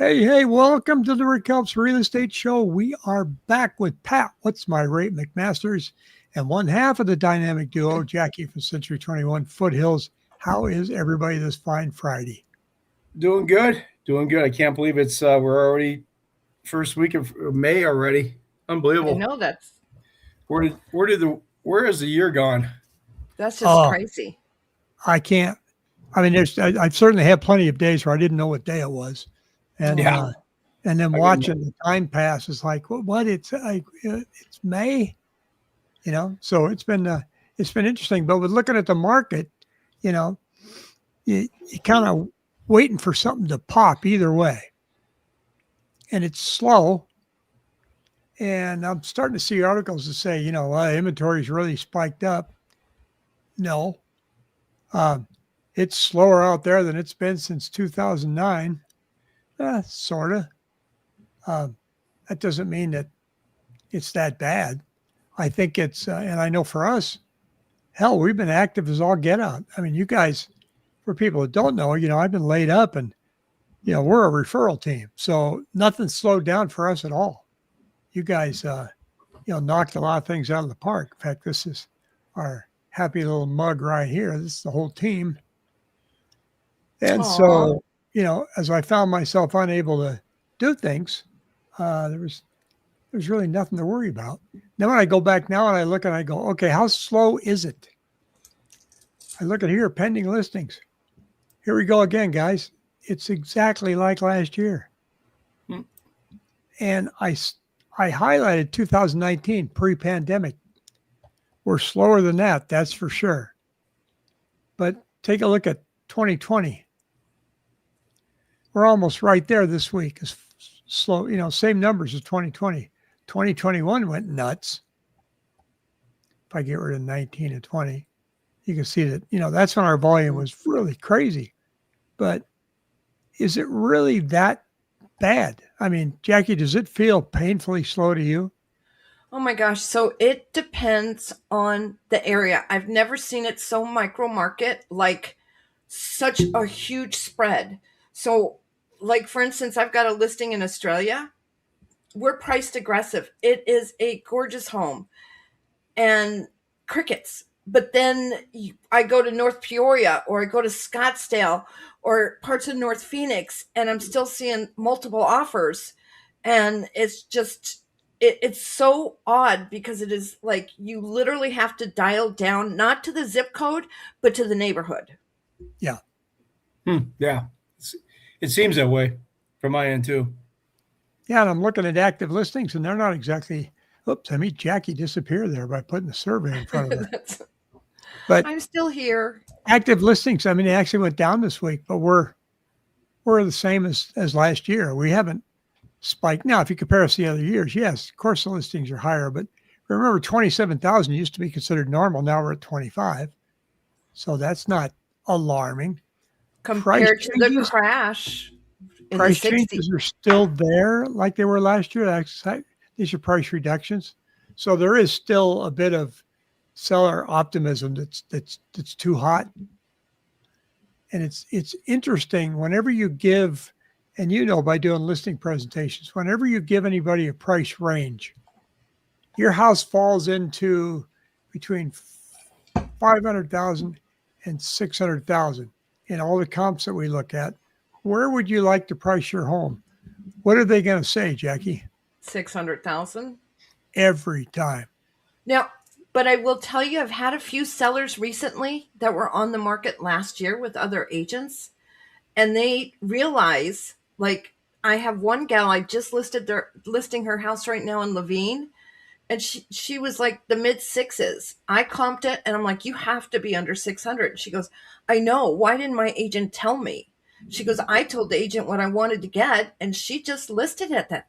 Hey, welcome to the Rick Helps Real Estate Show. We are back with Pat, What's My Rate, McMasters, and one half of the dynamic duo, Jackie from Century 21 Foothills. How is everybody this fine Friday? Doing good. I can't believe it's we're already first week of May already. I Unbelievable. know Where has the year gone? that's just crazy. I can't. I mean, I've certainly had plenty of days where I didn't know what day it was, and and then watching the time pass is like, what? It's like it's May, So it's been interesting. But with looking at the market, you kind of waiting for something to pop either way, and it's slow. And I'm starting to see articles that say, inventory's really spiked up. No, it's slower out there than it's been since 2009. Sort of. That doesn't mean that it's that bad. I think it's, and I know for us, hell, we've been active as all get out. I mean, you guys, for people that don't know, I've been laid up and, we're a referral team. So nothing slowed down for us at all. You guys, knocked a lot of things out of the park. In fact, this is our happy little mug right here. This is the whole team. And so, as I found myself unable to do things, there's really nothing to worry about. Then when I go back now and I look and I go, okay, how slow is it? I look at here, pending listings. Here we go again, guys. It's exactly like last year. And I highlighted 2019 pre-pandemic. We're slower than that, that's for sure. But take a look at 2020. We're almost right there this week. It's slow, same numbers as 2020. 2021 went nuts. If I get rid of 19 and 20, you can see that, that's when our volume was really crazy. But is it really that bad? I mean, Jackie, does it feel painfully slow to you? Oh my gosh. So it depends on the area. I've never seen it so micro market, like such a huge spread. So, like, for instance, I've got a listing in Australia. We're priced aggressive. It is a gorgeous home and crickets. But then I go to North Peoria or I go to Scottsdale or parts of North Phoenix and I'm still seeing multiple offers. And it's just, it's so odd because it is like you literally have to dial down, not to the zip code, but to the neighborhood. Yeah. Yeah. It seems that way from my end too. Yeah, and I'm looking at active listings, and they're not exactly. Oops, I made Jackie disappear there by putting the survey in front of her. But I'm still here. Active listings, I mean, they actually went down this week, but we're the same as last year. We haven't spiked. Now, if you compare us to the other years, yes, of course the listings are higher, but remember 27,000 used to be considered normal. Now we're at 25. So that's not alarming. Compared to the crash. Price changes are still there like they were last year. These are price reductions. So there is still a bit of seller optimism that's too hot. And it's interesting whenever you give, and by doing listing presentations, whenever you give anybody a price range, your house falls into between 500,000 and 600,000 in all the comps that we look at. Where would you like to price your home? What are they going to say, Jackie? 600,000 every time. Now, but I will tell you, I've had a few sellers recently that were on the market last year with other agents, and they realize, like, I have one gal, I just listing her house right now in Levine, and she was like the mid sixes. I comped it, and I'm like, you have to be under 600. She goes, I know. Why didn't my agent tell me? She goes, I told the agent what I wanted to get, and she just listed it at that.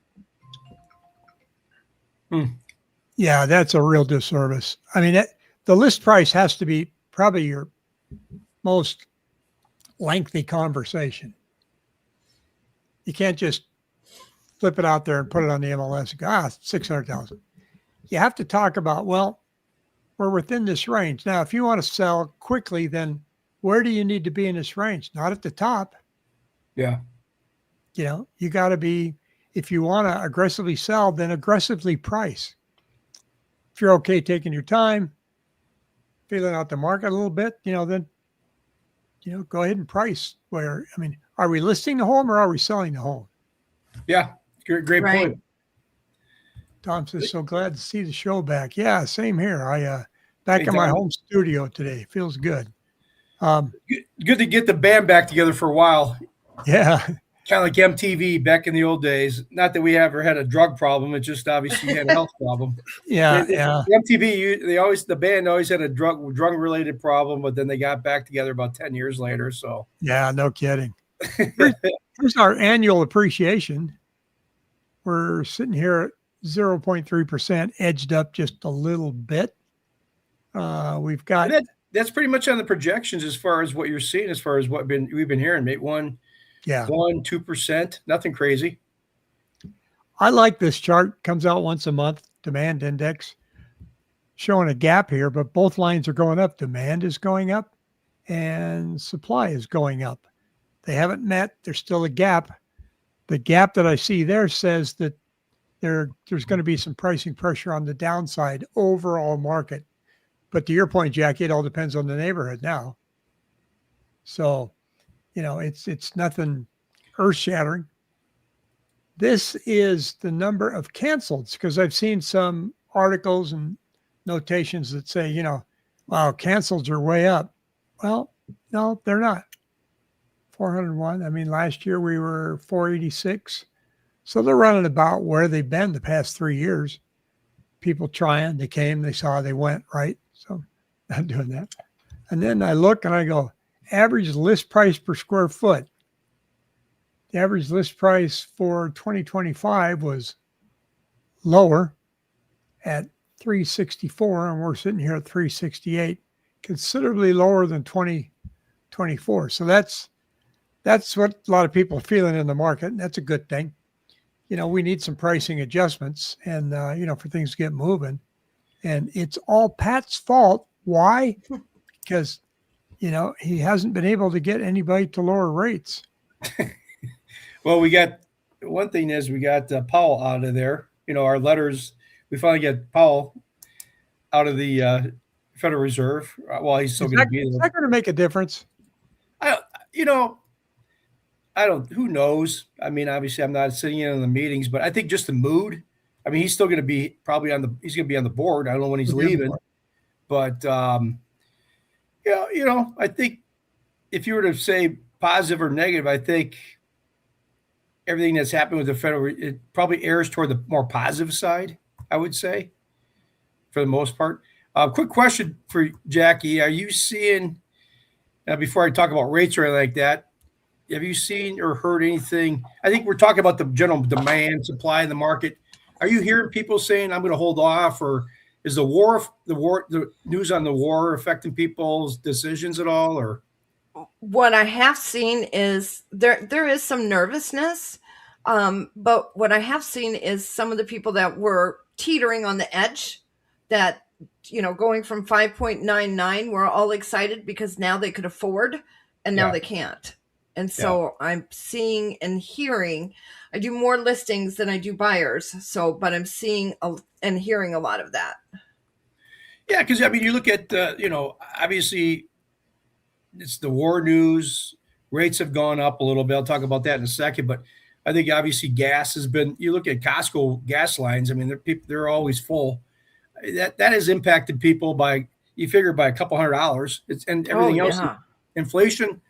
Yeah, that's a real disservice. I mean, the list price has to be probably your most lengthy conversation. You can't just flip it out there and put it on the MLS and go, 600,000. You have to talk about, well, we're within this range. Now, if you want to sell quickly, then where do you need to be in this range? Not at the top. Yeah. You got to be, if you want to aggressively sell, then aggressively price. If you're okay taking your time, feeling out the market a little bit, then, go ahead and price are we listing the home or are we selling the home? Yeah. Great Right. point. Tom says, so glad to see the show back. Yeah, same here. Back Hey, in my Tom. home studio today. Feels good. Good to get the band back together for a while. Yeah. Kind of like MTV back in the old days. Not that we ever had a drug problem. It just obviously had a health problem. Yeah. MTV, the band always had a drug related problem, but then they got back together about 10 years later. So Yeah, no kidding. Here's our annual appreciation. We're sitting here at 0.3%, edged up just a little bit. We've got that's pretty much on the projections as far as what you're seeing, as far as what we've been hearing. Maybe 2%, nothing crazy. I like this chart. Comes out once a month. Demand index showing a gap here, but both lines are going up. Demand is going up, and supply is going up. They haven't met. There's still a gap. The gap that I see there says that there's going to be some pricing pressure on the downside overall market. But to your point, Jackie, it all depends on the neighborhood now. So, it's nothing earth-shattering. This is the number of canceleds, because I've seen some articles and notations that say, wow, cancels are way up. Well, no, they're not. 401. I mean, last year we were 486. So they're running about where they've been the past 3 years. People trying, they came, they saw, they went, right? So I'm doing that. And then I look and I go, average list price per square foot. The average list price for 2025 was lower at 364, and we're sitting here at 368, considerably lower than 2024. So that's what a lot of people are feeling in the market, and that's a good thing. We need some pricing adjustments and, for things to get moving. And it's all Pat's fault. Why? Because, he hasn't been able to get anybody to lower rates. Well, we got Powell out of there. Our letters, we finally get Powell out of the Federal Reserve. Well, he's still going to be there. Is that going to make a difference? Who knows? I mean, obviously I'm not sitting in on the meetings, but I think just the mood. I mean, he's still going to be he's going to be on the board. I don't know when he's leaving, but I think if you were to say positive or negative, I think everything that's happened with the federal, it probably errs toward the more positive side, I would say, for the most part. Quick question for Jackie. Are you seeing, before I talk about rates or anything like that, have you seen or heard anything? I think we're talking about the general demand, supply in the market. Are you hearing people saying, I'm going to hold off, or is the news on the war affecting people's decisions at all? Or what I have seen is there is some nervousness. But what I have seen is some of the people that were teetering on the edge, that, going from 5.99 were all excited because now they could afford, and now they can't. And so I'm seeing and hearing, I do more listings than I do buyers. But I'm seeing and hearing a lot of that. Yeah. Cause I mean, you look at, obviously it's the war news, rates have gone up a little bit. I'll talk about that in a second, but I think obviously gas has been, you look at Costco gas lines. I mean, they're always full. That has impacted people by a couple $100. And everything else, inflation,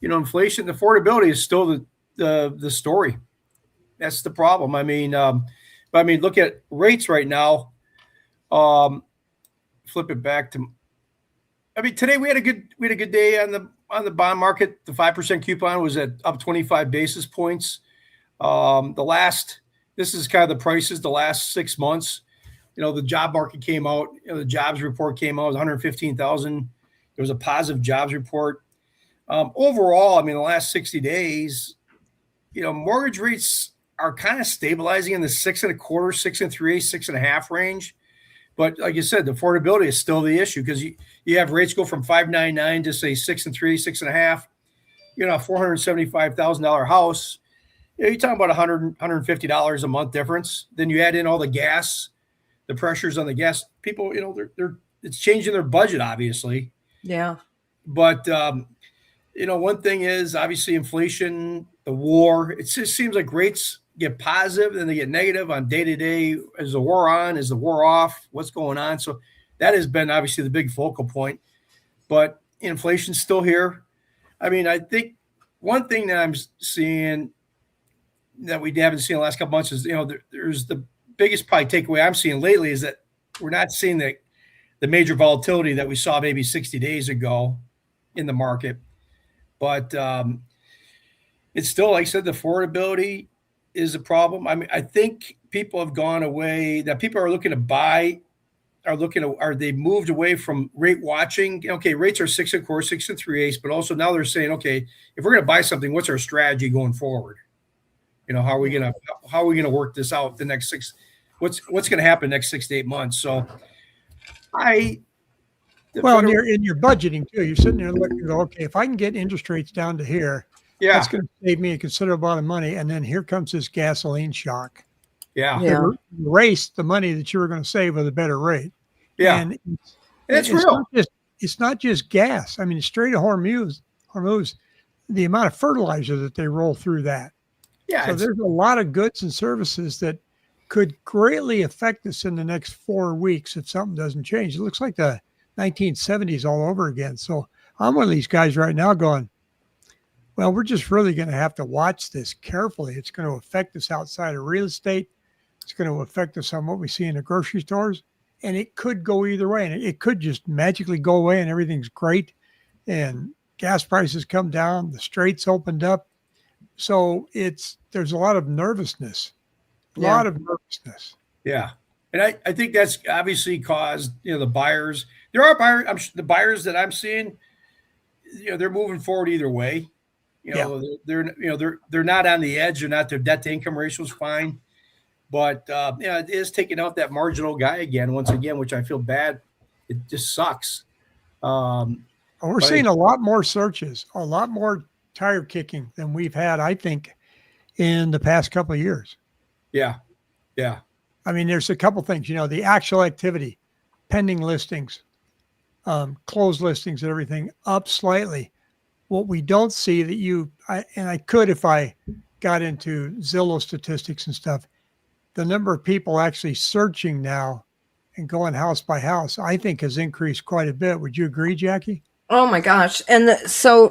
inflation, affordability is still the story. That's the problem. I mean, look at rates right now. Flip it back to, today we had a good day on the bond market. The 5% coupon was up 25 basis points. This is kind of the prices the last 6 months. The job market came out. The jobs report came out. It was 115,000. There was a positive jobs report. Overall, the last 60 days, mortgage rates are kind of stabilizing in the 6.25%, 6.3%, 6.5% range. But like you said, the affordability is still the issue, because you have rates go from 5.99 to say 6.3%, 6.5%. A $475,000 house, you're talking about $150 a month difference. Then you add in all the gas, the pressures on the gas. People, they're it's changing their budget, obviously. Yeah. But one thing is obviously inflation, the war. It just seems like rates get positive, then they get negative on day to day. Is the war on? Is the war off? What's going on? So that has been obviously the big focal point. But inflation's still here. I mean, I think one thing that I'm seeing that we haven't seen the last couple months is, there's the biggest probably takeaway I'm seeing lately is that we're not seeing the major volatility that we saw maybe 60 days ago in the market. But it's still, like I said, the affordability is a problem. I mean, I think people have gone away, that people are looking to buy, are they moved away from rate watching? Okay, rates are 6.25, 6.375, but also now they're saying, okay, if we're going to buy something, what's our strategy going forward? How are we gonna work this out the next what's going to happen next 6 to 8 months? So in your budgeting too, you're sitting there looking, okay, if I can get interest rates down to here, that's going to save me a considerable amount of money. And then here comes this gasoline shock. Yeah. Erase the money that you were going to save with a better rate. Yeah. And it's real. It's not just gas. I mean, Strait of Hormuz, the amount of fertilizer that they roll through that. Yeah. So there's a lot of goods and services that could greatly affect us in the next 4 weeks if something doesn't change. It looks like the 1970s all over again. So I'm one of these guys right now going, well, we're just really going to have to watch this carefully. It's going to affect us outside of real estate. It's going to affect us on what we see in the grocery stores. And it could go either way. And it could just magically go away and everything's great. And gas prices come down. The straits opened up. So there's a lot of nervousness. Yeah. And I think that's obviously caused, the buyers. There are buyers. The buyers that I'm seeing, they're moving forward either way. They're not on the edge. They're not. Their debt to income ratio is fine, but it is taking out that marginal guy again, once again, which I feel bad. It just sucks. We're seeing a lot more searches, a lot more tire kicking than we've had, I think, in the past couple of years. Yeah. I mean, there's a couple things, the actual activity, pending listings, closed listings and everything up slightly. What we don't see that I could if I got into Zillow statistics and stuff, the number of people actually searching now and going house by house, I think has increased quite a bit. Would you agree, Jackie? Oh my gosh. And so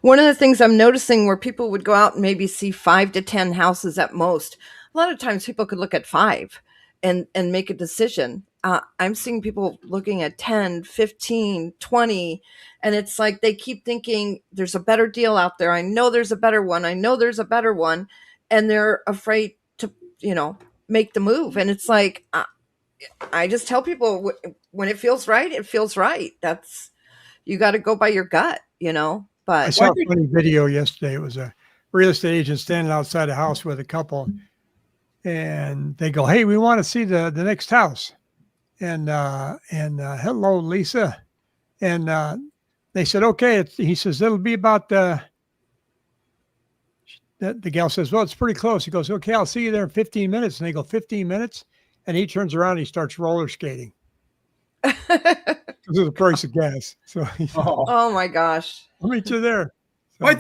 one of the things I'm noticing where people would go out and maybe see 5 to 10 houses at most, a lot of times people could look at 5 and make a decision. I'm seeing people looking at 10, 15, 20, and it's like they keep thinking there's a better deal out there. I know there's a better one. And they're afraid to, make the move. And it's like, I just tell people when it feels right, it feels right. You got to go by your gut, but I saw a funny video yesterday. It was a real estate agent standing outside a house with a couple, and they go, "Hey, we want to see the next house." And hello, Lisa. And they said, "Okay." He says, "It'll be about the gal says, well, it's pretty close." He goes, "Okay, I'll see you there in 15 minutes." And they go, 15 minutes? And he turns around and he starts roller skating. Because of the price of gas. So oh my gosh. I'll meet you there. So, well,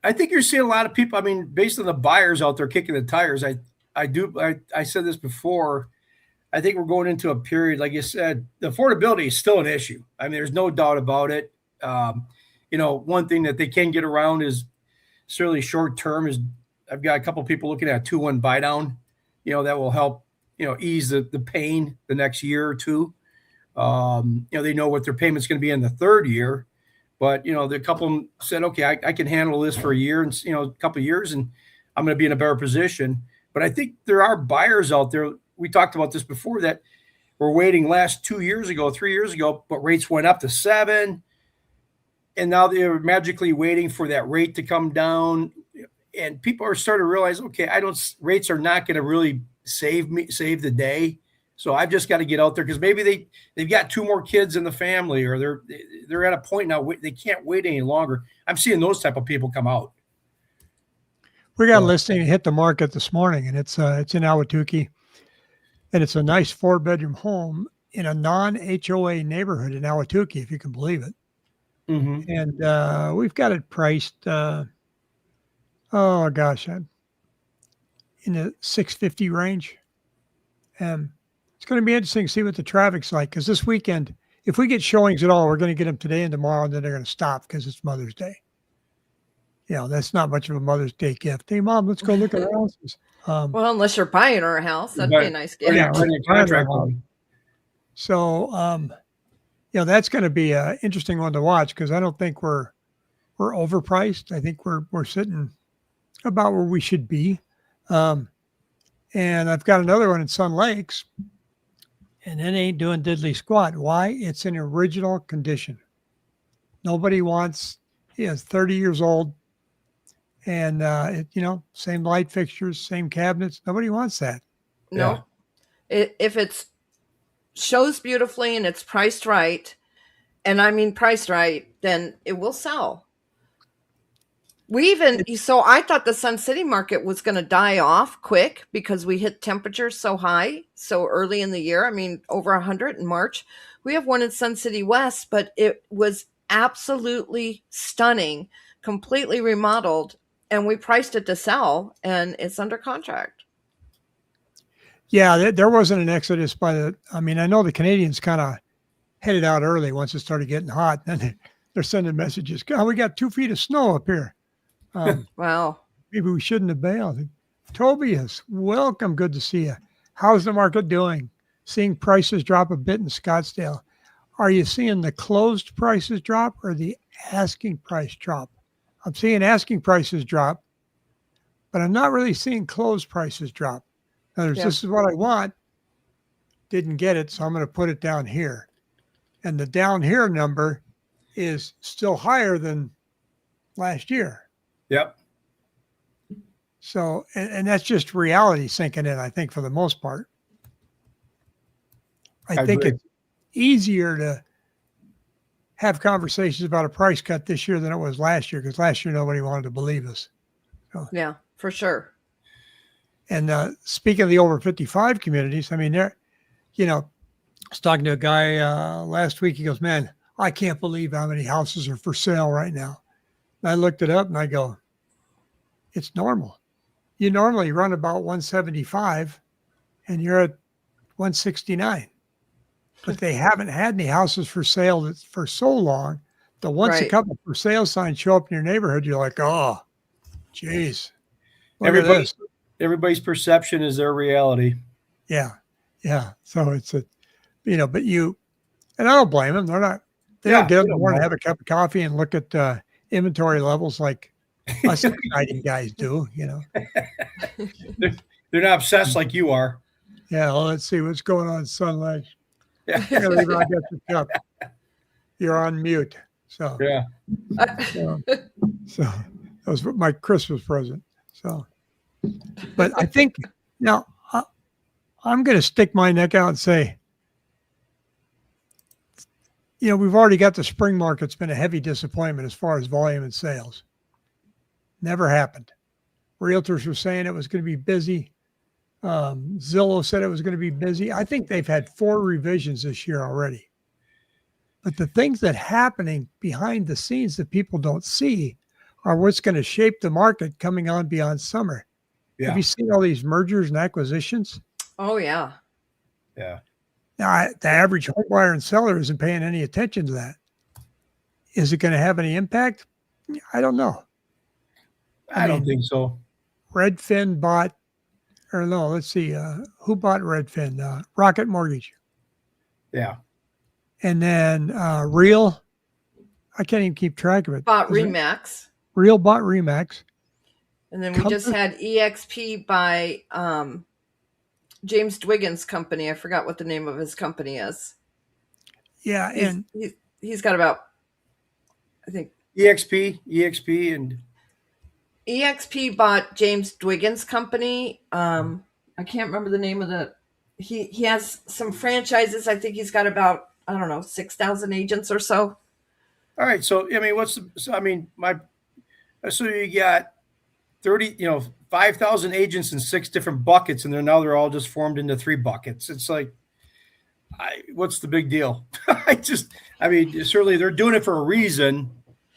I think you're seeing a lot of people. I mean, based on the buyers out there kicking the tires, I said this before. I think we're going into a period, like you said, the affordability is still an issue. I mean, there's no doubt about it. One thing that they can get around is certainly short term is I've got a couple of people looking at a 2-1 buy down, that will help, ease the pain the next year or two. They know what their payment's going to be in the third year, but, the couple of them said, okay, I can handle this for a year and, a couple of years and I'm going to be in a better position. But I think there are buyers out there. We talked about this before that were waiting 3 years ago, but rates went up to 7. And now they're magically waiting for that rate to come down. And people are starting to realize, okay, rates are not going to really save the day. So I've just got to get out there because maybe they've got 2 more kids in the family, or they're at a point now they can't wait any longer. I'm seeing those type of people come out. We got a So, listing that hit the market this morning, and it's in Ahwatukee, and it's a nice 4-bedroom home in a non-HOA neighborhood in Ahwatukee, if you can believe it. mhm. And we've got it priced. Oh gosh, in the 650 range. And it's going to be interesting to see what the traffic's like, because this weekend, if we get showings at all, we're going to get them today and tomorrow, and then they're going to stop because it's Mother's Day. That's not much of a Mother's Day gift. Hey, Mom, let's go look at our houses. Well, unless you're buying her a house, that'd be a nice gift. Yeah, Signing a contract with them. So, that's going to be an interesting one to watch, because I don't think we're overpriced. I think we're sitting about where we should be. And I've got another one in Sun Lakes, and it ain't doing diddly squat. Why? It's in original condition. Nobody wants. It's 30 years old, and same light fixtures, same cabinets. Nobody wants that. No, if it's shows beautifully and it's priced right, and I mean priced right, then it will sell. So I thought the Sun City market was going to die off quick because we hit temperatures so high so early in the year. I mean, over 100 in March. We have one in Sun City West, but it was absolutely stunning, completely remodeled, and we priced it to sell, and it's under contract. Yeah, there wasn't an exodus I know the Canadians kind of headed out early once it started getting hot. Then they're sending messages. God, we got 2 feet of snow up here. Wow. Maybe we shouldn't have bailed. Tobias, welcome. Good to see you. How's the market doing? Seeing prices drop a bit in Scottsdale. Are you seeing the closed prices drop or the asking price drop? I'm seeing asking prices drop, but I'm not really seeing closed prices drop. In other words, This is what I want. Didn't get it, so I'm going to put it down here. And the down here number is still higher than last year. Yep. So, and that's just reality sinking in, I think, for the most part. I think agree. it's easier to have conversations about a price cut this year than it was last year, because last year nobody wanted to believe us. So, Yeah, for sure. and speaking of the over 55 communities, I mean, I was talking to a guy last week. He goes, man, I can't believe how many houses are for sale right now. And I looked it up and I go, it's normal. You normally run about 175 and you're at 169, but they haven't had any houses for sale for so long that once a couple for sale signs show up in your neighborhood, you're like, oh, geez. Everybody's perception is their reality. Yeah. Yeah. So it's but and I don't blame them. They don't get up in the morning, have a cup of coffee and look at inventory levels like us exciting guys do, They're not obsessed like you are. Yeah, well, let's see what's going on, Sun Lakes. Yeah. I got your cup. You're on mute. So yeah. So that was my Christmas present. So, but I think now I'm going to stick my neck out and say, we've already got the spring market's been a heavy disappointment as far as volume and sales. Never happened. Realtors were saying it was going to be busy. Zillow said it was going to be busy. I think they've had 4 revisions this year already. But the things that are happening behind the scenes that people don't see are what's going to shape the market coming on beyond summer. Yeah. Have you seen all these mergers and acquisitions? Oh, yeah. Yeah. Now, the average home buyer and seller isn't paying any attention to that. Is it going to have any impact? I don't know. I don't think so. Redfin bought, or no, let's see, who bought Redfin? Rocket Mortgage. Yeah. And then Real, I can't even keep track of it. Bought Remax. Real bought Remax. And then we just had EXP by James Dwiggins' company. I forgot what the name of his company is. Yeah, and he's got about, I think, EXP, and EXP bought James Dwiggins' company. I can't remember the name of he has some franchises. I think he's got about, 6,000 agents or so. All right. So, so you got 30, 5,000 agents in 6 different buckets, and they're all just formed into 3 buckets. It's like, what's the big deal? Certainly they're doing it for a reason,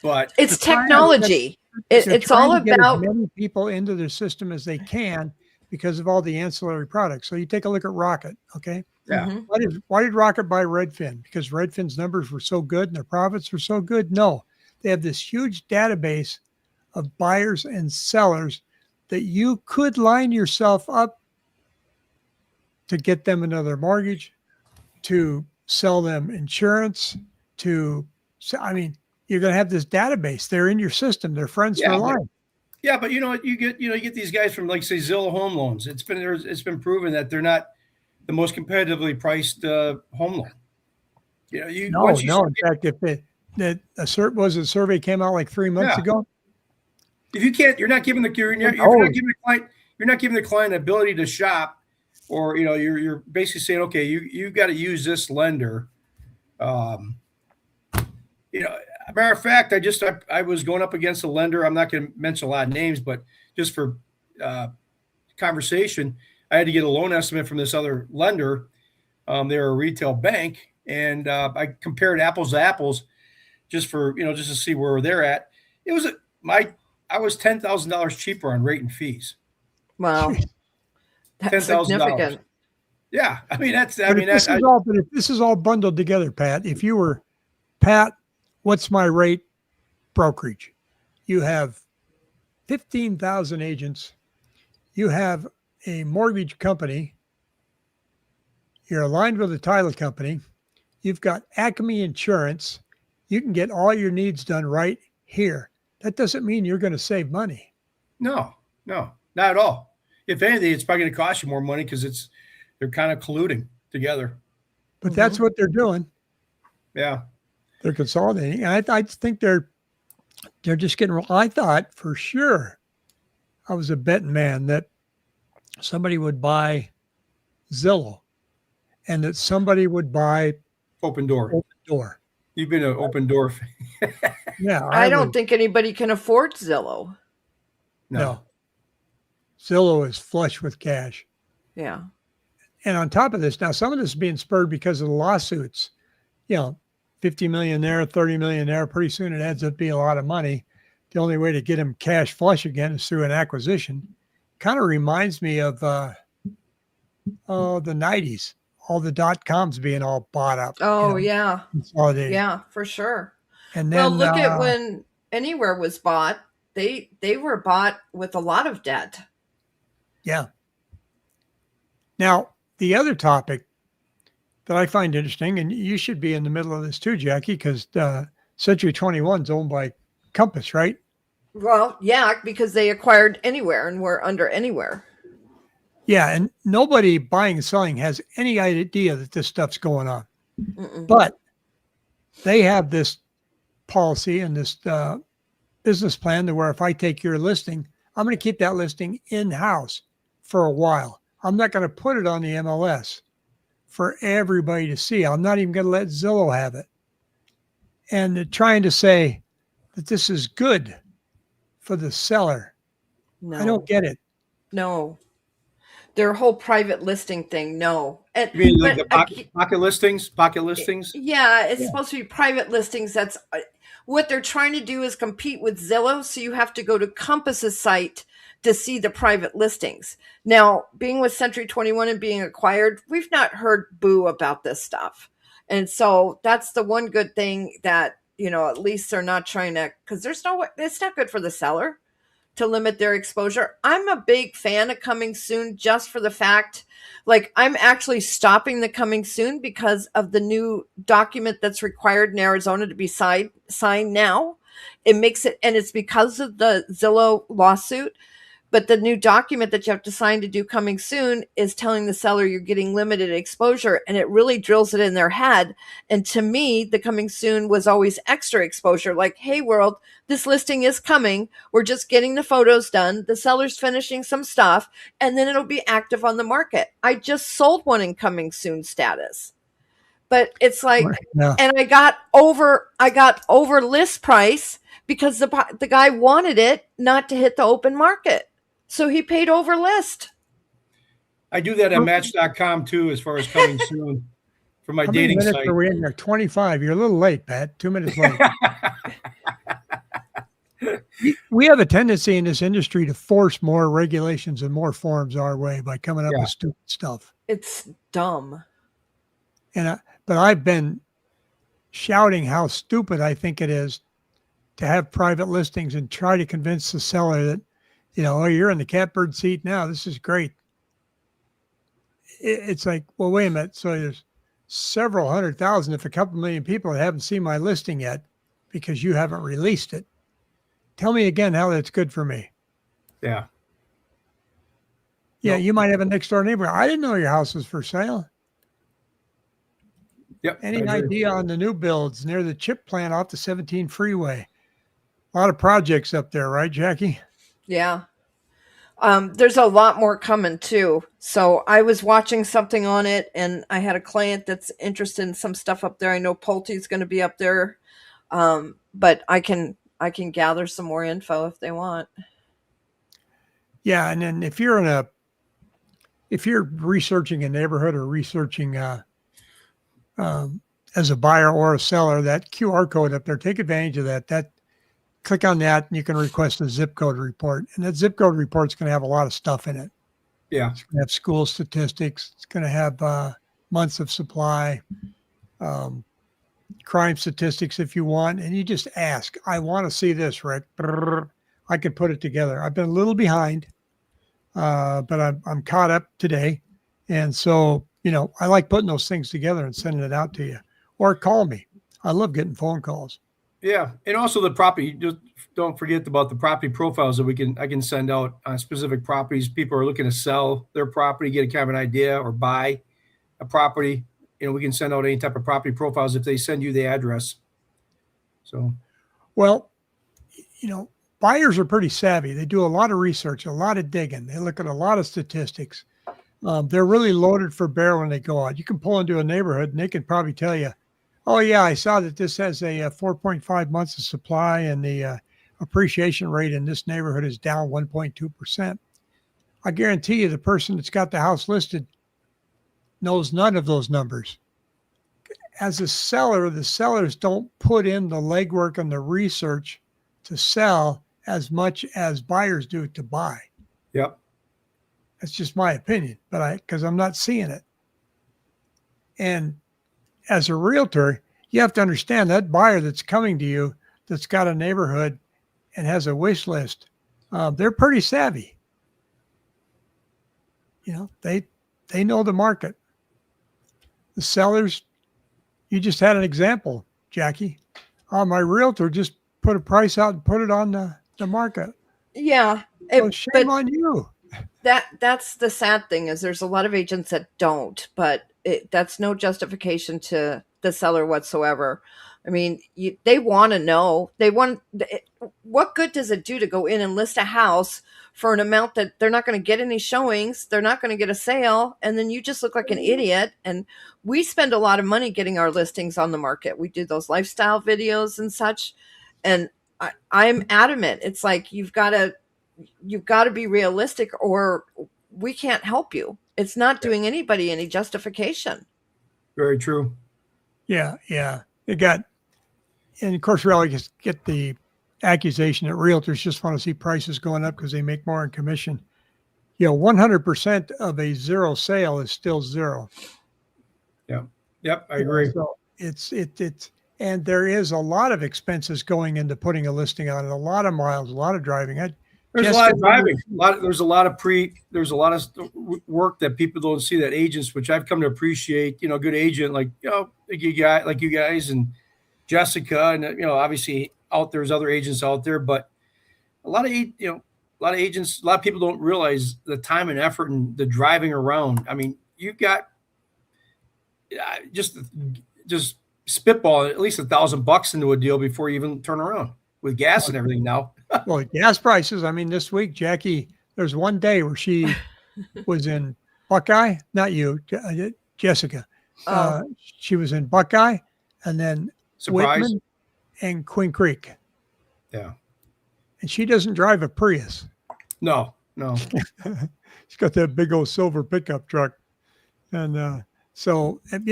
but it's technology. It's all to get about as many people into their system as they can because of all the ancillary products. So you take a look at Rocket, okay? yeah, Why did Rocket buy Redfin? Because Redfin's numbers were so good and their profits were so good? No. They have this huge database of buyers and sellers that you could line yourself up to get them another mortgage, to sell them insurance, you're going to have this database. They're in your system. They're friends for life. Yeah, but you get these guys from, like, say, Zillow Home Loans. It's been proven that they're not the most competitively priced home loan. No. In fact, a survey came out like 3 months ago. If you can't, you're not giving the client the ability to shop, or you're basically saying, okay, you've got to use this lender. Matter of fact, I was going up against a lender. I'm not going to mention a lot of names, but just for conversation, I had to get a loan estimate from this other lender. They're a retail bank, and I compared apples to apples just to see where they're at. I was $10,000 cheaper on rate and fees. Wow, that's significant. Yeah, if this is all bundled together, Pat. If you were Pat, what's my rate brokerage? You have 15,000 agents. You have a mortgage company. You're aligned with a title company. You've got Acme Insurance. You can get all your needs done right here. That doesn't mean you're going to save money. No, not at all. If anything, it's probably going to cost you more money because they're kind of colluding together. But that's what they're doing. Yeah. They're consolidating. And I think they're just getting, I thought for sure, I was a betting man that somebody would buy Zillow and that somebody would buy Open Door. You've been an Open Door fan. Yeah. I don't think anybody can afford Zillow. No. Zillow is flush with cash. Yeah. And on top of this, now some of this is being spurred because of the lawsuits. 50 million there, 30 million there. Pretty soon it adds up being a lot of money. The only way to get them cash flush again is through an acquisition. Kind of reminds me of the 90s. All the .coms being all bought up. Oh, yeah. Consolidated. Yeah, for sure. And then, look at when Anywhere was bought. They were bought with a lot of debt. Yeah. Now, the other topic that I find interesting, and you should be in the middle of this too, Jackie, because Century 21 is owned by Compass, right? Well, yeah, because they acquired Anywhere and were under Anywhere. Yeah, and nobody buying and selling has any idea that this stuff's going on. Mm-mm. But they have this policy and this business plan to where if I take your listing, I'm going to keep that listing in-house for a while. I'm not going to put it on the MLS for everybody to see. I'm not even going to let Zillow have it. And they're trying to say that this is good for the seller. No. I don't get it. No. Their whole private listing thing, no. And, you mean like the pocket listings? Pocket listings? Yeah, it's supposed to be private listings. That's what they're trying to do is compete with Zillow. So you have to go to Compass's site to see the private listings. Now, being with Century 21 and being acquired, we've not heard boo about this stuff. And so that's the one good thing that, at least they're not trying to, because it's not good for the seller to limit their exposure. I'm a big fan of Coming Soon just for the fact, I'm actually stopping the Coming Soon because of the new document that's required in Arizona to be signed now. It makes it, and it's because of the Zillow lawsuit. But the new document that you have to sign to do Coming Soon is telling the seller you're getting limited exposure, and it really drills it in their head. And to me, the Coming Soon was always extra exposure. Like, hey, world, this listing is coming. We're just getting the photos done. The seller's finishing some stuff, and then it'll be active on the market. I just sold one in Coming Soon status. But it's like, No. and I got over list price because the guy wanted it not to hit the open market. So he paid over list. I do that at Match.com too, as far as coming soon for my How many dating minutes site. are we in here? 25. You're a little late, Pat. 2 minutes late. We have a tendency in this industry to force more regulations and more forms our way by coming up with stupid stuff. It's dumb. But I've been shouting how stupid I think it is to have private listings and try to convince the seller that, oh, you're in the catbird seat now. This is great. It's like, well, wait a minute. So there's several 100,000, if a couple million people that haven't seen my listing yet because you haven't released it. Tell me again how that's good for me. Yeah. Yeah, you might have a next door neighbor. I didn't know your house was for sale. Yep. Any idea on the new builds near the chip plant off the 17 freeway? A lot of projects up there, right, Jackie? Yeah. There's a lot more coming too. So I was watching something on it, and I had a client that's interested in some stuff up there. I know Pulte's going to be up there, but I can gather some more info if they want. Yeah, and then if you're researching a neighborhood or researching as a buyer or a seller, that QR code up there, take advantage of that. Click on that and you can request a zip code report. And that zip code report is going to have a lot of stuff in it. Yeah. It's going to have school statistics. It's going to have months of supply, crime statistics if you want. And you just ask, I want to see this, Rick. I can put it together. I've been a little behind, but I'm caught up today. And so, I like putting those things together and sending it out to you. Or call me. I love getting phone calls. Yeah, and also the property. Just don't forget about the property profiles that I can send out on specific properties. People are looking to sell their property, get a kind of an idea, or buy a property. We can send out any type of property profiles if they send you the address. So, well, buyers are pretty savvy. They do a lot of research, a lot of digging. They look at a lot of statistics. They're really loaded for bear when they go out. You can pull into a neighborhood and they can probably tell you, oh, yeah, I saw that this has a 4.5 months of supply and the appreciation rate in this neighborhood is down 1.2%. I guarantee you the person that's got the house listed knows none of those numbers. As a seller, the sellers don't put in the legwork and the research to sell as much as buyers do to buy. Yep. That's just my opinion, because I'm not seeing it. And as a realtor, you have to understand that buyer that's coming to you that's got a neighborhood and has a wish list, they're pretty savvy. They know the market. The sellers, you just had an example, Jackie. My realtor just put a price out and put it on the market. Yeah. So shame on you. That's the sad thing is there's a lot of agents that don't, but that's no justification to the seller whatsoever. I mean, they want to know. What good does it do to go in and list a house for an amount that they're not going to get any showings, they're not going to get a sale, and then you just look like an idiot. And we spend a lot of money getting our listings on the market. We do those lifestyle videos and such, and I'm adamant. It's like you've got to be realistic, or we can't help you. It's not doing anybody any justification. Very true. Yeah. And of course, we always get the accusation that realtors just want to see prices going up because they make more in commission. 100% of a zero sale is still zero. Yeah. Yep. I agree. So it's and there is a lot of expenses going into putting a listing on it, a lot of miles, a lot of driving. There's a lot of driving. There's a lot of work that people don't see, that agents, which I've come to appreciate. A good agent like you guys and Jessica, and obviously there's other agents out there, but a lot of agents, a lot of people don't realize the time and effort and the driving around. I mean, you got just spitball at least $1,000 into a deal before you even turn around with gas and everything now. Well, gas prices. I mean, this week, Jackie, there's one day where she was in Buckeye, not you, Jessica. She was in Buckeye and then Surprise. Whitman and Queen Creek. Yeah. And she doesn't drive a Prius. No. She's got that big old silver pickup truck. And so, that's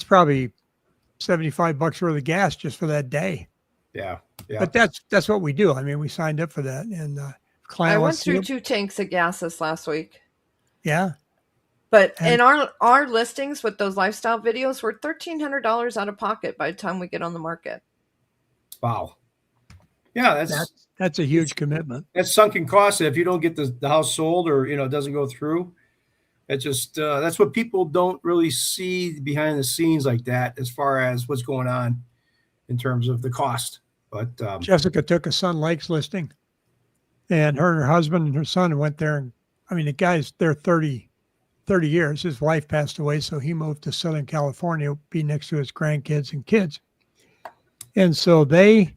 probably $75 worth of gas just for that day. Yeah. But that's what we do. I mean, we signed up for that. And I went through 2 tanks of gas this last week. Yeah. But in our listings with those lifestyle videos, we're $1,300 out of pocket by the time we get on the market. Wow. Yeah, that's a huge commitment. That's sunken cost. If you don't get the house sold or it doesn't go through, it's just that's what people don't really see behind the scenes like that, as far as what's going on in terms of the cost. But Jessica took a Sun Lakes listing, and her husband and her son went there. And I mean, the guy's there 30 years. His wife passed away, so he moved to Southern California, be next to his grandkids and kids. And so they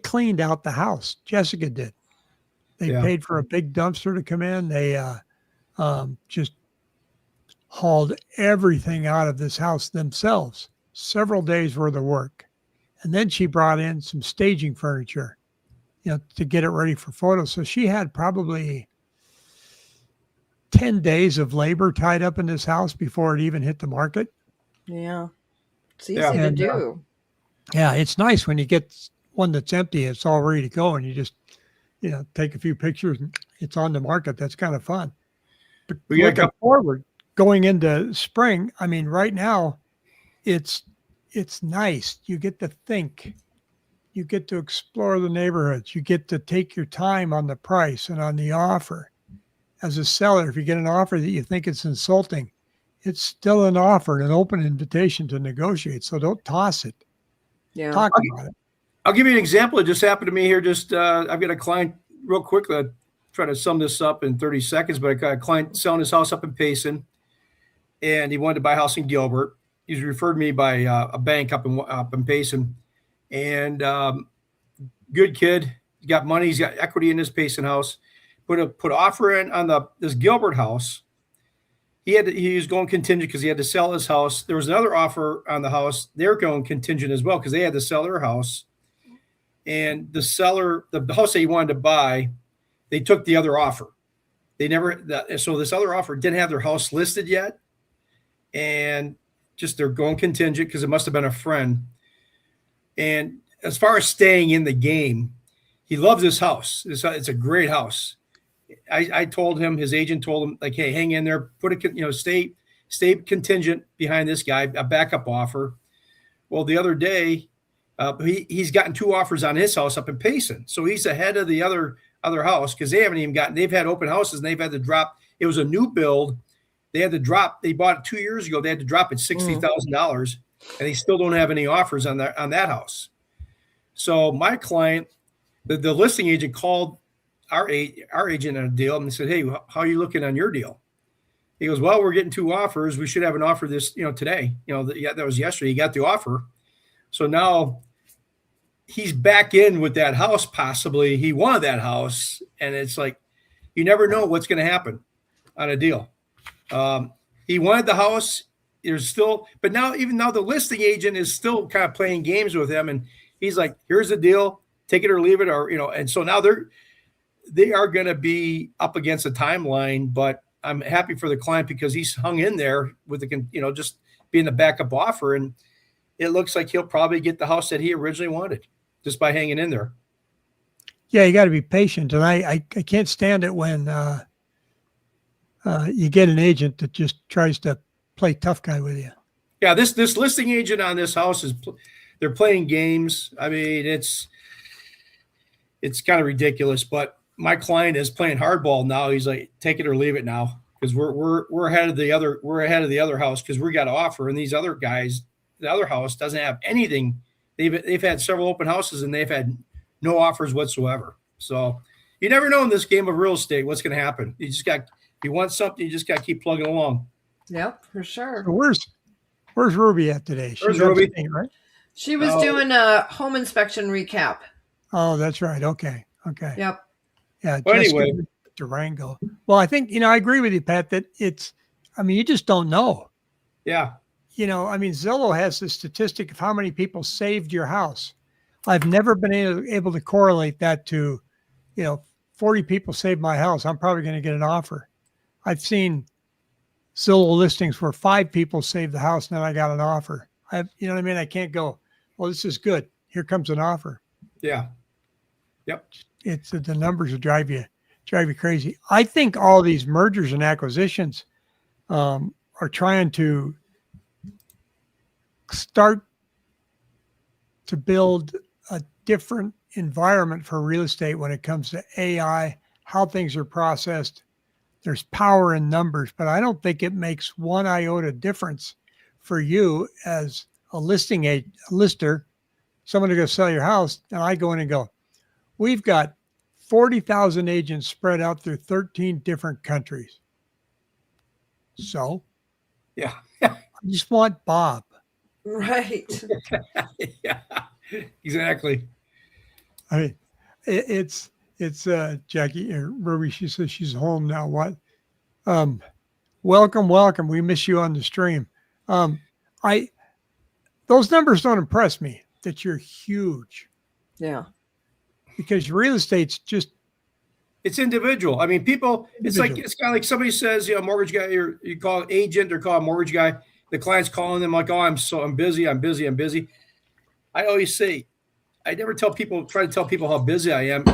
cleaned out the house. Jessica did. They paid for a big dumpster to come in. They just hauled everything out of this house themselves, several days worth of work. And then she brought in some staging furniture, to get it ready for photos. So she had probably 10 days of labor tied up in this house before it even hit the market. Yeah. It's easy to do. Yeah, it's nice when you get one that's empty, it's all ready to go, and you just, take a few pictures and it's on the market. That's kind of fun. But looking forward, going into spring, I mean, right now, it's nice. You get to think. You get to explore the neighborhoods. You get to take your time on the price and on the offer. As a seller, if you get an offer that you think it's insulting, it's still an offer, an open invitation to negotiate. So don't toss it. Yeah. Talk about it. I'll give you an example. It just happened to me here. I've got a client real quick. I'll try to sum this up in 30 seconds, but I got a client selling his house up in Payson, and he wanted to buy a house in Gilbert. He's referred me by a bank up in Payson, and good kid. He's got money. He's got equity in this Payson house. Put offer in on this Gilbert house. He was going contingent because he had to sell his house. There was another offer on the house. They're going contingent as well because they had to sell their house. And the seller, the house that he wanted to buy, they took the other offer. So this other offer didn't have their house listed yet. And just they're going contingent because it must have been a friend. And as far as staying in the game, he loves this house. It's a great house. I told him, his agent told him, like, hey, hang in there, stay contingent behind this guy, a backup offer. Well, the other day, he's gotten 2 offers on his house up in Payson. So he's ahead of the other house because they've had open houses and they've had to drop. It was a new build. They bought it 2 years ago. They had to drop it $60,000 and they still don't have any offers on that house. So my client, the listing agent called our agent on a deal and said, hey, how are you looking on your deal? He goes, well, we're getting 2 offers. We should have an offer this, today. That was yesterday. He got the offer. So now he's back in with that house. Possibly he wanted that house. And it's like, you never know what's going to happen on a deal. He wanted the house. But now, even now the listing agent is still kind of playing games with him. And he's like, here's the deal, take it or leave it. And so now they are going to be up against a timeline, but I'm happy for the client because he's hung in there with just being the backup offer. And it looks like he'll probably get the house that he originally wanted just by hanging in there. Yeah, you got to be patient. And I can't stand it when you get an agent that just tries to play tough guy with you. Yeah, this listing agent on this house they're playing games. I mean, it's kind of ridiculous, but my client is playing hardball now. He's like, take it or leave it now, because we're ahead of the other house because we got to offer, and these other guys, the other house doesn't have anything. They've had several open houses and they've had no offers whatsoever. So you never know in this game of real estate what's going to happen. If you want something, you just got to keep plugging along. Yep, for sure. So where's Ruby at today? Where's Ruby? Right? She was doing a home inspection recap. Oh, that's right. Okay. Yep. Yeah. Well, anyway, Durango. Well, I think, I agree with you, Pat, that you just don't know. Yeah. I mean, Zillow has the statistic of how many people saved your house. I've never been able to correlate that to, 40 people saved my house. I'm probably going to get an offer. I've seen Zillow listings where 5 people saved the house and then I got an offer. You know what I mean? I can't go, well, this is good. Here comes an offer. Yeah. Yep. It's the numbers will drive you crazy. I think all these mergers and acquisitions are trying to start to build a different environment for real estate when it comes to AI, how things are processed. There's power in numbers, but I don't think it makes one iota difference for you as a lister, someone to go sell your house. And I go in and go, we've got 40,000 agents spread out through 13 different countries. So Yeah. I just want Bob. Right. Yeah. Exactly. I mean, it's Jackie or Ruby. She says she's home now. What? Welcome. We miss you on the stream. Those numbers don't impress me that you're huge Yeah. because real estate's just It's individual. I mean, people, it's individual. kind of like somebody says, mortgage guy, you call an agent or call a mortgage guy. The client's calling them like, oh, I'm busy. I always say, I never try to tell people how busy I am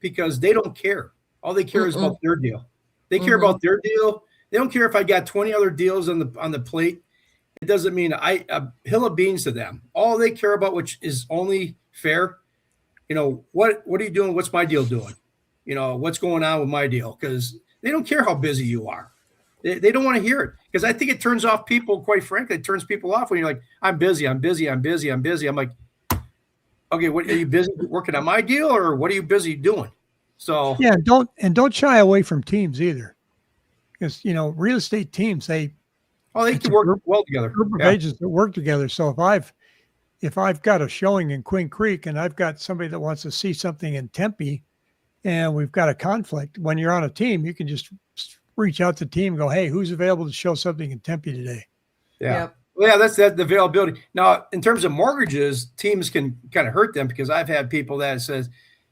because they don't care. All they care is about their deal. They care about their deal. They don't care if I got 20 other deals on the plate. It doesn't mean a hill of beans to them. All they care about, which is only fair, what are you doing? What's my deal doing? What's going on with my deal? Because they don't care how busy you are. They don't want to hear it because I think it turns off people. Quite frankly, it turns people off when you're like, I'm busy. I'm like, okay, what are you busy working on my deal or what are you busy doing? So yeah, don't shy away from teams either, because real estate teams they can work well together. Group of agents that work together. So if I've got a showing in Queen Creek and I've got somebody that wants to see something in Tempe, and we've got a conflict, when you're on a team, you can just reach out to the team and go, hey, who's available to show something in Tempe today? Yeah. Yep. Well, yeah, that's the availability. Now, in terms of mortgages, teams can kind of hurt them because I've had people that says,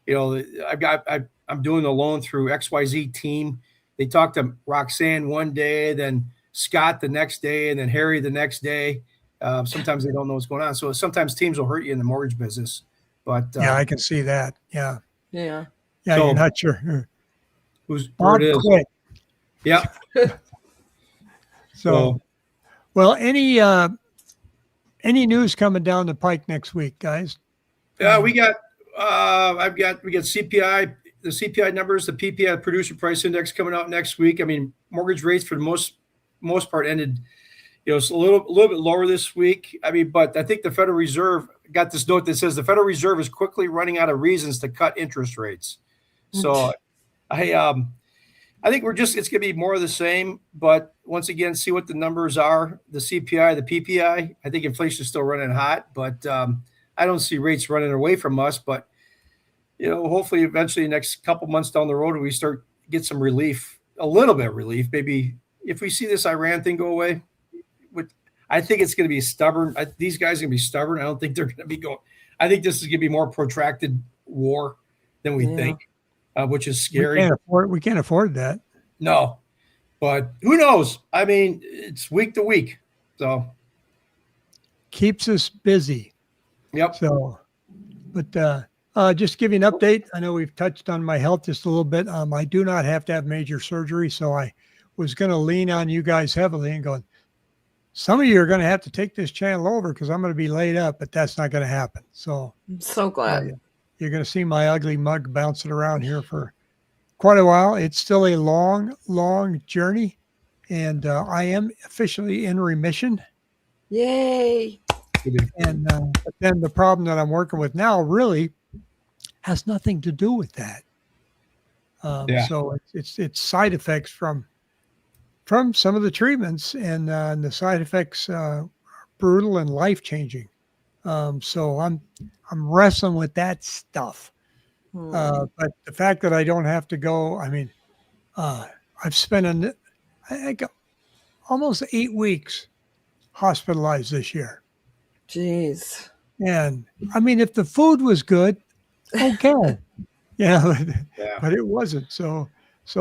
I'm doing a loan through XYZ team. They talk to Roxanne one day, then Scott the next day, and then Harry the next day. Sometimes they don't know what's going on. So sometimes teams will hurt you in the mortgage business. But yeah, I can see that. Yeah. Yeah. Yeah, So- you're not sure. where Bob it is. quit. Yeah. So, well, any news coming down the pike next week, guys? We got we got CPI, the CPI numbers, the PPI producer price index coming out next week. I mean, mortgage rates for the most part ended, it's a little bit lower this week. I mean, but I think the Federal Reserve got this note that says the Federal Reserve is quickly running out of reasons to cut interest rates. So I think it's going to be more of the same, but once again, see what the numbers are, the CPI, the PPI. I think inflation is still running hot, but I don't see rates running away from us, but hopefully eventually next couple months down the road, we start get some relief, a little bit of relief. Maybe if we see this Iran thing go away, I think it's going to be stubborn. These guys are going to be stubborn. I don't think they're going to be going. I think this is going to be more protracted war than we think, which is scary. We can't afford that. No, but who knows? I mean, it's week to week, so keeps us busy. Yep. So, but just to give you an update, I know we've touched on my health just a little bit. I do not have to have major surgery, so I was going to lean on you guys heavily and going, some of you are going to have to take this channel over because I'm going to be laid up, but that's not going to happen. So I'm so glad. You're going to see my ugly mug bouncing around here for quite a while. It's still a long, long journey, and I am officially in remission. Yay. And but then the problem that I'm working with now really has nothing to do with that. So it's side effects from some of the treatments, and the side effects are brutal and life-changing. So I'm wrestling with that stuff. But the fact that I don't have to go, I mean, I've spent I think almost 8 weeks hospitalized this year. Jeez. And I mean, if the food was good, okay. Yeah, Yeah. but it wasn't. So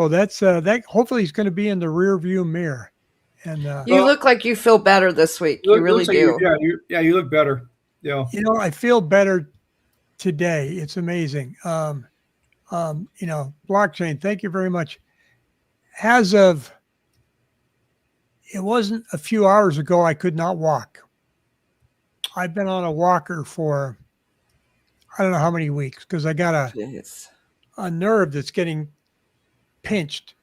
that's that. Hopefully, he's going to be in the rear view mirror. And You look like you feel better this week. You really do. You look better. Yeah. you know, I feel better today. It's amazing. You know, blockchain. Thank you very much. As of, it wasn't a few hours ago, I could not walk. I've been on a walker for I don't know how many weeks because I got Jeez. a nerve that's getting pinched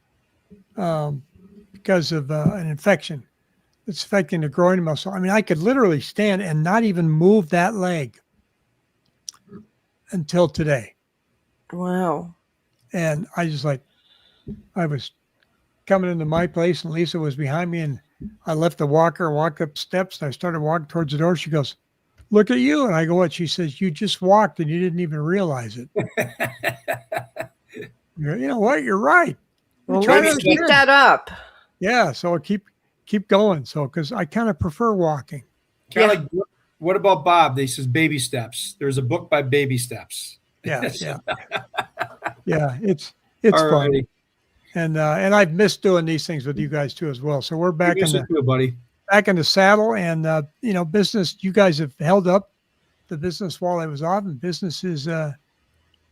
because of an infection that's affecting the groin muscle. I mean, I could literally stand and not even move that leg until today. Wow. And I just like, I was coming into my place and Lisa was behind me and I left the walker and walked up steps and I started walking towards the door. She goes, "Look at you." And I go, "What?" She says, "You just walked and you didn't even realize it." You know what? You're right. Well, Try let's it keep again. that up. Yeah. So I keep going. So, cause I kind of prefer walking. Kind of like, what about Bob? They says baby steps. There's a book by Baby Steps. Yeah. Yeah. Yeah. It's fun. Alrighty. And I've missed doing these things with you guys too as well. So we're back You in miss it too, buddy. the saddle and you know, business. You guys have held up the business while I was off, and business is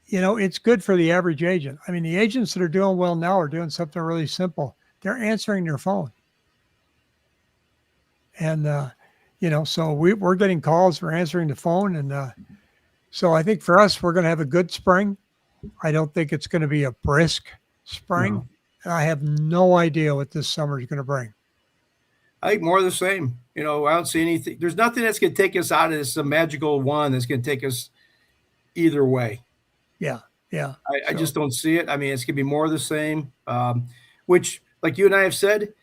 you know, it's good for the average agent. I mean, the agents that are doing well now are doing something really simple. They're answering their phone, and you know, so we're getting calls, we're answering the phone, and so I think for us, we're going to have a good spring. I don't think it's going to be a brisk spring. No. And I have no idea what this summer is going to bring. I think more of the same. You know, I don't see anything. There's nothing that's going to take us out of this magical one that's going to take us either way. Yeah. Yeah. I just don't see it. I mean, it's going to be more of the same, which, like you and I have said,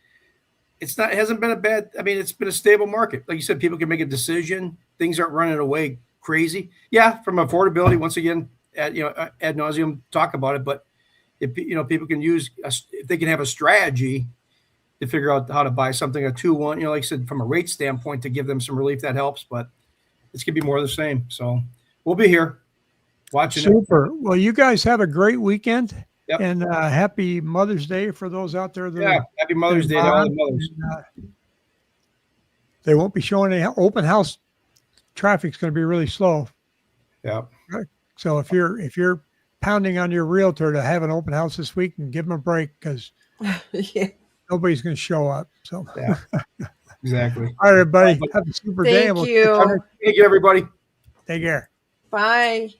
it hasn't been a bad, I mean, it's been a stable market. Like you said, people can make a decision. Things aren't running away crazy. Yeah, from affordability, once again, ad nauseum, talk about it. But if you know, people can use, if they can have a strategy to figure out how to buy something, a 2-1, you know, like I said, from a rate standpoint, to give them some relief, that helps. But it's gonna be more of the same. So we'll be here watching. Super. Well, you guys have a great weekend. Yep. And happy Mother's Day for those out there. Happy Mother's Day to all the mothers. And, they won't be showing any open house. Traffic's going to be really slow. Yeah. So if you're pounding on your realtor to have an open house this week, and give them a break because Yeah. nobody's going to show up. So Yeah. Exactly. all right, everybody, have a super day. Thank you. Thank you, everybody. Take care. Bye.